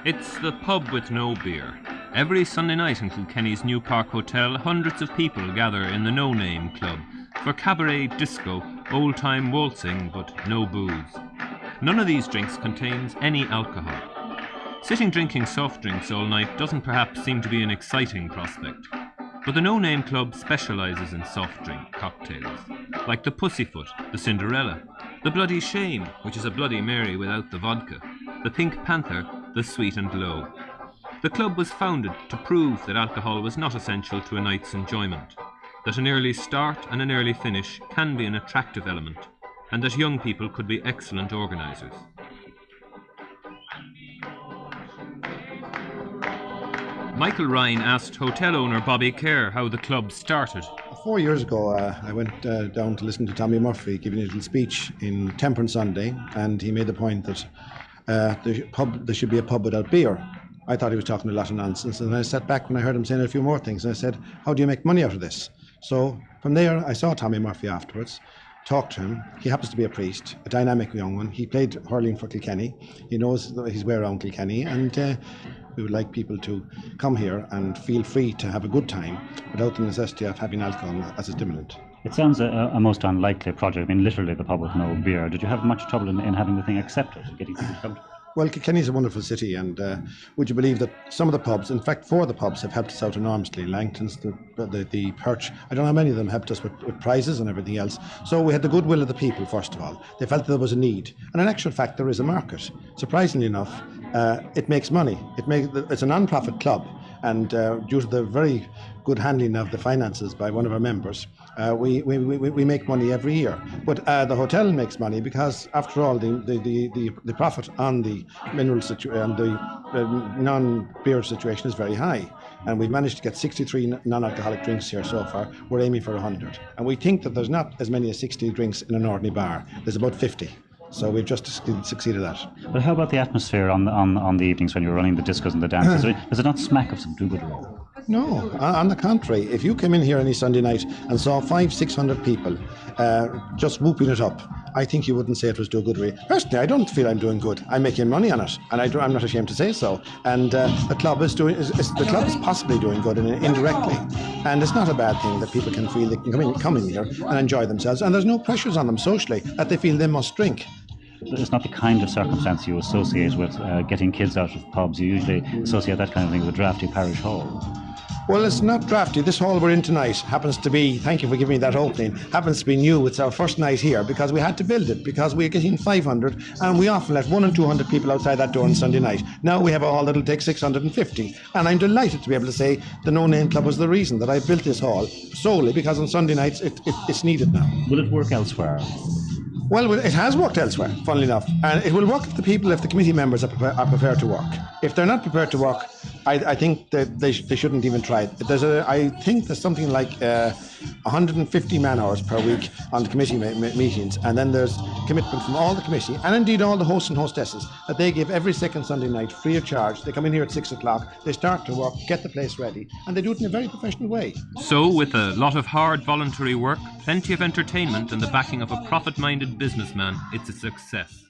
It's the pub with no beer. Every Sunday night in Kilkenny's Newpark Hotel, hundreds of people gather in the No Name Club for cabaret, disco, old-time waltzing, but no booze. None of these drinks contains any alcohol. Sitting drinking soft drinks all night doesn't perhaps seem to be an exciting prospect. But the No Name Club specialises in soft drink cocktails, like the Pussyfoot, the Cinderella, the Bloody Shame, which is a Bloody Mary without the vodka, the Pink Panther, the Sweet and Low. The club was founded to prove that alcohol was not essential to a night's enjoyment, that an early start and an early finish can be an attractive element, and that young people could be excellent organisers. Michael Ryan asked hotel owner Bobby Kerr how the club started. 4 years ago, I went down to listen to Tommy Murphy giving a little speech in Temperance Sunday, and he made the point that there should be a pub without beer. I thought he was talking a lot of nonsense, and I sat back when I heard him saying a few more things, and I said, how do you make money out of this? So from there, I saw Tommy Murphy afterwards, talked to him. He happens to be a priest, a dynamic young one. He played hurling for Kilkenny. He knows his way around Kilkenny, and we would like people to come here and feel free to have a good time without the necessity of having alcohol as a stimulant. It sounds a most unlikely project. I mean, literally the pub with no beer. Did you have much trouble in having the thing accepted, getting people to come to it? Well, Kilkenny is a wonderful city, and would you believe that some of the pubs, in fact 4 of the pubs, have helped us out enormously. Langton's, the Perch, I don't know how many of them helped us with prizes and everything else. So we had the goodwill of the people, first of all. They felt that there was a need. And in actual fact, there is a market. Surprisingly enough, it makes money. It's a non-profit club, and due to the very good handling of the finances by one of our members, we make money every year. But the hotel makes money because, after all, the profit on the mineral and the non-beer situation is very high. And we've managed to get 63 non-alcoholic drinks here so far. We're aiming for 100. And we think that there's not as many as 60 drinks in an ordinary bar. There's about 50. So we've just succeeded at that. But how about the atmosphere on the evenings when you're running the discos and the dances? Does it not smack of some do-goodwill? No, on the contrary. If you came in here any Sunday night and saw 500-600 people just whooping it up, I think you wouldn't say it was do-goodwill. Personally, I don't feel I'm doing good. I'm making money on it, and I'm not ashamed to say so. And the club is possibly doing good indirectly, and it's not a bad thing that people can feel they can come in here and enjoy themselves, and there's no pressures on them socially that they feel they must drink. It's not the kind of circumstance you associate with getting kids out of pubs. You usually associate that kind of thing with a drafty parish hall. Well, it's not drafty. This hall we're in tonight happens to be, thank you for giving me that opening, happens to be new. It's our first night here because we had to build it, because we're getting 500 and we often let 100 and 200 people outside that door on Sunday night. Now we have a hall that'll take 650, and I'm delighted to be able to say the No Name Club was the reason that I built this hall, solely because on Sunday nights it's needed now. Will it work elsewhere? Well, it has worked elsewhere, funnily enough, and it will work if the committee members are prepared to work. If they're not prepared to work, I think that they shouldn't even try it. I think there's something like 150 man-hours per week on the committee meetings, and then there's commitment from all the committee, and indeed all the hosts and hostesses, that they give every second Sunday night free of charge. They come in here at 6 o'clock, they start to work, get the place ready, and they do it in a very professional way. So, with a lot of hard voluntary work, plenty of entertainment, and the backing of a profit-minded businessman, it's a success.